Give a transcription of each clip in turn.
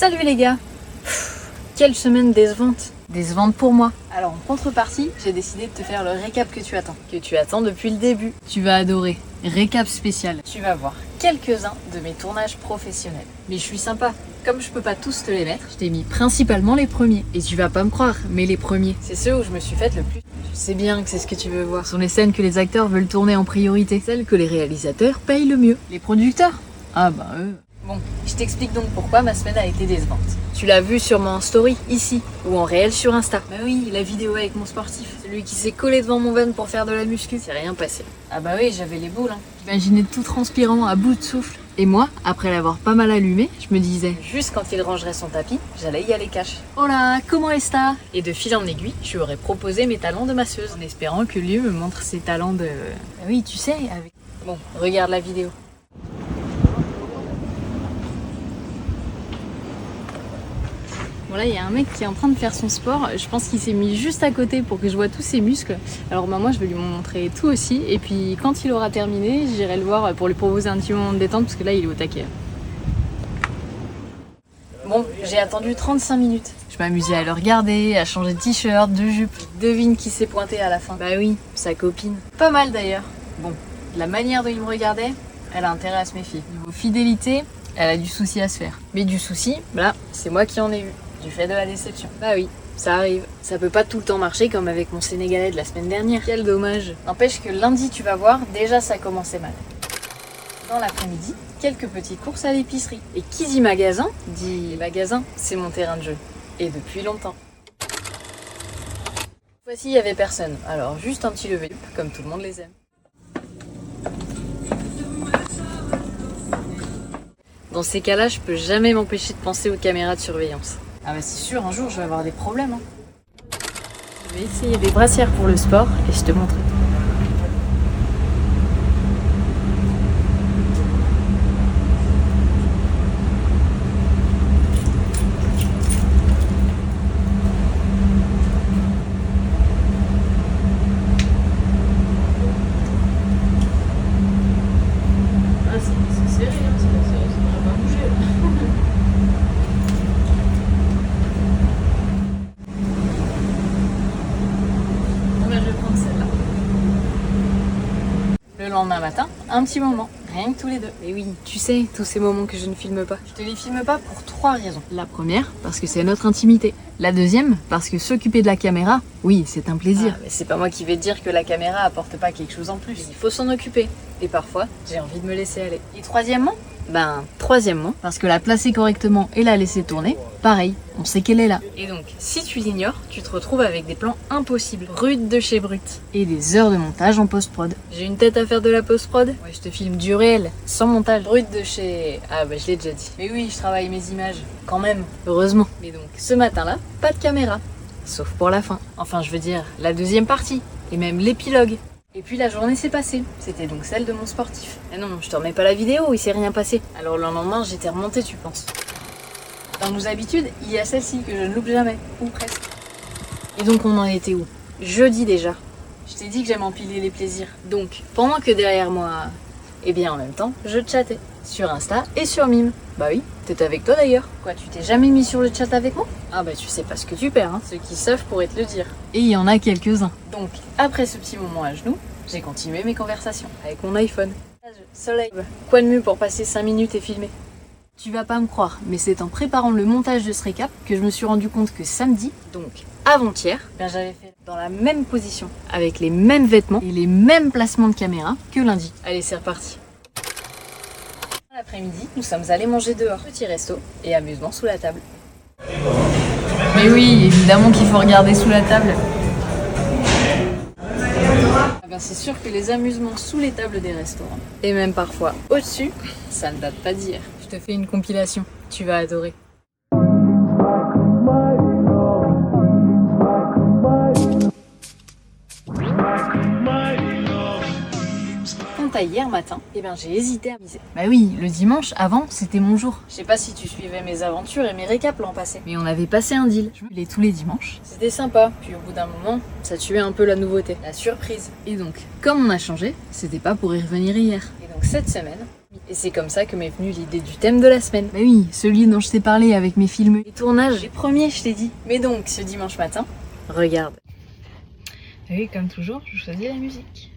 Salut les gars. Quelle semaine décevante. Décevante pour moi. Alors en contrepartie, j'ai décidé de te faire le récap que tu attends. Que tu attends depuis le début. Tu vas adorer. Récap spécial. Tu vas voir quelques-uns de mes tournages professionnels. Mais je suis sympa. Comme je peux pas tous te les mettre, je t'ai mis principalement les premiers. Et tu vas pas me croire, mais les premiers, c'est ceux où je me suis faite le plus. Je sais bien que c'est ce que tu veux voir. Ce sont les scènes que les acteurs veulent tourner en priorité. Celles que les réalisateurs payent le mieux. Les producteurs. Ah bah eux. Bon, je t'explique donc pourquoi ma semaine a été décevante. Tu l'as vu sûrement en story, ici, ou en réel sur Insta. Bah oui, la vidéo avec mon sportif. Celui qui s'est collé devant mon van pour faire de la muscu. C'est rien passé. Ah bah oui, j'avais les boules. J'imaginais tout transpirant, à bout de souffle. Et moi, après l'avoir pas mal allumé, je me disais, juste quand il rangerait son tapis, j'allais y aller cash. Oh là, comment est-ce ça? Et de fil en aiguille, je lui aurais proposé mes talents de masseuse, en espérant que lui me montre ses talents de... Bah oui, tu sais, avec... Bon, regarde la vidéo. Bon là il y a un mec qui est en train de faire son sport, je pense qu'il s'est mis juste à côté pour que je vois tous ses muscles. Alors bah, moi je vais lui montrer tout aussi et puis quand il aura terminé, j'irai le voir pour lui proposer un petit moment de détente parce que là il est au taquet. Bon, j'ai attendu 35 minutes. Je m'amusais à le regarder, à changer de t-shirt, de jupe. Devine qui s'est pointé à la fin. Bah oui, sa copine. Pas mal d'ailleurs. Bon, la manière dont il me regardait, elle a intérêt à se méfier. Niveau fidélité, elle a du souci à se faire. Mais du souci, là, c'est moi qui en ai eu. Du fait de la déception. Bah oui, ça arrive. Ça peut pas tout le temps marcher comme avec mon Sénégalais de la semaine dernière. Quel dommage. N'empêche que lundi, tu vas voir, déjà ça commençait mal. Dans l'après-midi, quelques petites courses à l'épicerie. Et qui dit magasin, dit magasin, c'est mon terrain de jeu. Et depuis longtemps. Voici, il y avait personne. Alors juste un petit lever, comme tout le monde les aime. Dans ces cas-là, je peux jamais m'empêcher de penser aux caméras de surveillance. Ah bah c'est sûr, un jour je vais avoir des problèmes. Je vais essayer des brassières pour le sport et je te montre. Ah c'est serré, hein, ça devrait pas bouger là. Le lendemain matin, un petit moment, rien que tous les deux. Et oui, tu sais, tous ces moments que je ne filme pas. Je te les filme pas pour 3 raisons. La première, parce que c'est notre intimité. La deuxième, parce que s'occuper de la caméra, oui, c'est un plaisir. Ah, mais c'est pas moi qui vais te dire que la caméra apporte pas quelque chose en plus. Il faut s'en occuper. Et parfois, j'ai envie de me laisser aller. Et troisièmement, troisièmement, parce que la placer correctement et la laisser tourner, pareil, on sait qu'elle est là. Et donc, si tu l'ignores, tu te retrouves avec des plans impossibles, brut de chez brut. Et des heures de montage en post-prod. J'ai une tête à faire de la post-prod. Ouais, je te filme du réel, sans montage. Brut de chez... Ah bah je l'ai déjà dit. Mais oui, je travaille mes images. Quand même, heureusement. Mais donc, ce matin-là, pas de caméra. Sauf pour la fin. Enfin, je veux dire, la deuxième partie. Et même l'épilogue. Et puis la journée s'est passée, c'était donc celle de mon sportif. Et non, je te remets pas la vidéo, il s'est rien passé. Alors le lendemain, j'étais remontée, tu penses. Dans nos habitudes, il y a celle-ci que je ne loupe jamais, ou presque. Et donc on en était où? Jeudi déjà. Je t'ai dit que j'aime empiler les plaisirs. Donc, pendant que derrière moi, eh bien en même temps, je chattais. Sur Insta et sur Mime. Bah oui, t'étais avec toi d'ailleurs. Quoi, tu t'es jamais mis sur le chat avec moi? Ah bah tu sais pas ce que tu perds, hein. Ceux qui savent pourraient te le dire. Et il y en a quelques-uns. Donc, après ce petit moment à genoux, j'ai continué mes conversations avec mon iPhone. Soleil, quoi de mieux pour passer 5 minutes et filmer? Tu vas pas me croire, mais c'est en préparant le montage de ce récap que je me suis rendu compte que samedi, donc avant-hier, j'avais fait dans la même position, avec les mêmes vêtements et les mêmes placements de caméra que lundi. Allez, c'est reparti. L'après-midi, nous sommes allés manger dehors, petit resto et amusement sous la table. Mais oui, évidemment qu'il faut regarder sous la table. Ah ben c'est sûr que les amusements sous les tables des restaurants, et même parfois au-dessus, ça ne date pas d'hier. Je te fais une compilation, tu vas adorer. Hier matin, j'ai hésité à miser. Bah oui, le dimanche, avant, c'était mon jour. Je sais pas si tu suivais mes aventures et mes récaps l'an passé. Mais on avait passé un deal. Je voulais tous les dimanches. C'était sympa. Puis au bout d'un moment, ça tuait un peu la nouveauté, la surprise. Et donc, comme on a changé, c'était pas pour y revenir hier. Et donc cette semaine, Et c'est comme ça que m'est venue l'idée du thème de la semaine. Bah oui, celui dont je t'ai parlé avec mes films. Les tournages, les premiers, je t'ai dit. Mais donc, ce dimanche matin, regarde. Et comme toujours, je choisis la musique.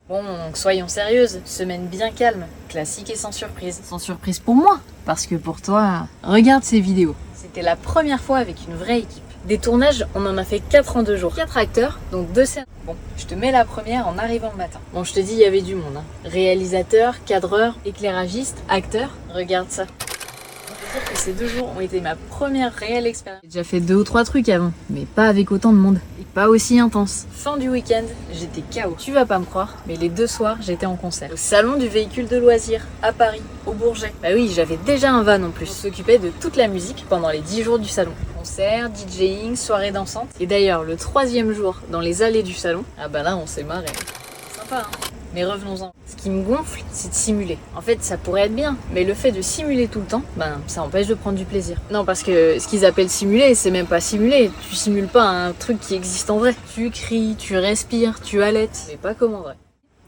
Bon, donc soyons sérieuses, semaine bien calme, classique et sans surprise. Sans surprise pour moi, parce que pour toi, regarde ces vidéos. C'était la première fois avec une vraie équipe. Des tournages, on en a fait 4 en 2 jours. 4 acteurs, donc 2 scènes. Bon, je te mets la première en arrivant le matin. Bon, je te dis, il y avait du monde. Réalisateur, cadreur, éclairagiste, acteur. Regarde ça. On peut dire que ces 2 jours ont été ma première réelle expérience. J'ai déjà fait 2 ou 3 trucs avant, mais pas avec autant de monde. Et pas aussi intense. Fin du week-end, j'étais KO. Tu vas pas me croire, mais les 2 soirs, j'étais en concert. Au salon du véhicule de loisirs, à Paris, au Bourget. Bah oui, j'avais déjà un van en plus. On s'occupait de toute la musique pendant les 10 jours du salon. Concert, DJing, soirée dansante. Et d'ailleurs, le 3e jour, dans les allées du salon, ah bah là, on s'est marré. Sympa, hein? Mais revenons-en. Ce qui me gonfle, c'est de simuler. En fait, ça pourrait être bien, mais le fait de simuler tout le temps, ben, ça empêche de prendre du plaisir. Non, parce que ce qu'ils appellent simuler, c'est même pas simuler. Tu simules pas un truc qui existe en vrai. Tu cries, tu respires, tu halètes, mais pas comme en vrai.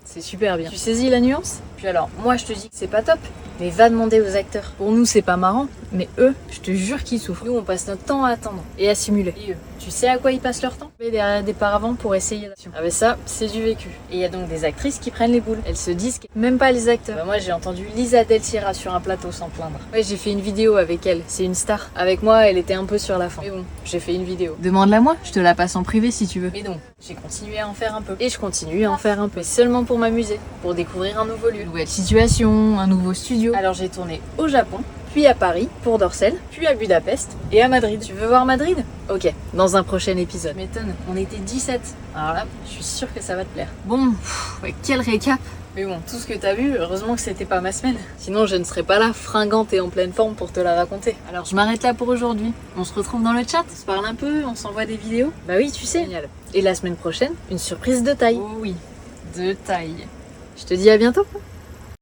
C'est super bien. Tu saisis la nuance? Puis alors, moi je te dis que c'est pas top, mais va demander aux acteurs. Pour nous c'est pas marrant, mais eux, je te jure qu'ils souffrent. Nous on passe notre temps à attendre et à simuler. Et eux, tu sais à quoi ils passent leur temps? Derrière des paravents pour essayer l'action. Ah ben ça, c'est du vécu. Et il y a donc des actrices qui prennent les boules. Elles se disent que même pas les acteurs. Bah moi j'ai entendu Lisa Del Sierra sur un plateau sans plaindre. Ouais, j'ai fait une vidéo avec elle, c'est une star. Avec moi, elle était un peu sur la fin. Mais bon, j'ai fait une vidéo. Demande-la moi, je te la passe en privé si tu veux. Mais donc, j'ai continué à en faire un peu. Et je continue à en faire un peu. Seulement pour m'amuser, pour découvrir un nouveau lieu, une nouvelle situation, un nouveau studio. Alors j'ai tourné au Japon, puis à Paris pour Dorsel, puis à Budapest et à Madrid. Tu veux voir Madrid? Ok, dans un prochain épisode. M'étonne, on était 17. Alors là, je suis sûre que ça va te plaire. Bon, ouais, quel récap. Mais bon, tout ce que t'as vu, heureusement que c'était pas ma semaine. Sinon, je ne serais pas là, fringante et en pleine forme pour te la raconter. Alors, je m'arrête là pour aujourd'hui. On se retrouve dans le chat, on se parle un peu, on s'envoie des vidéos. Bah oui, tu sais. Génial. Et la semaine prochaine, une surprise de taille. Oh oui, de taille. Je te dis à bientôt.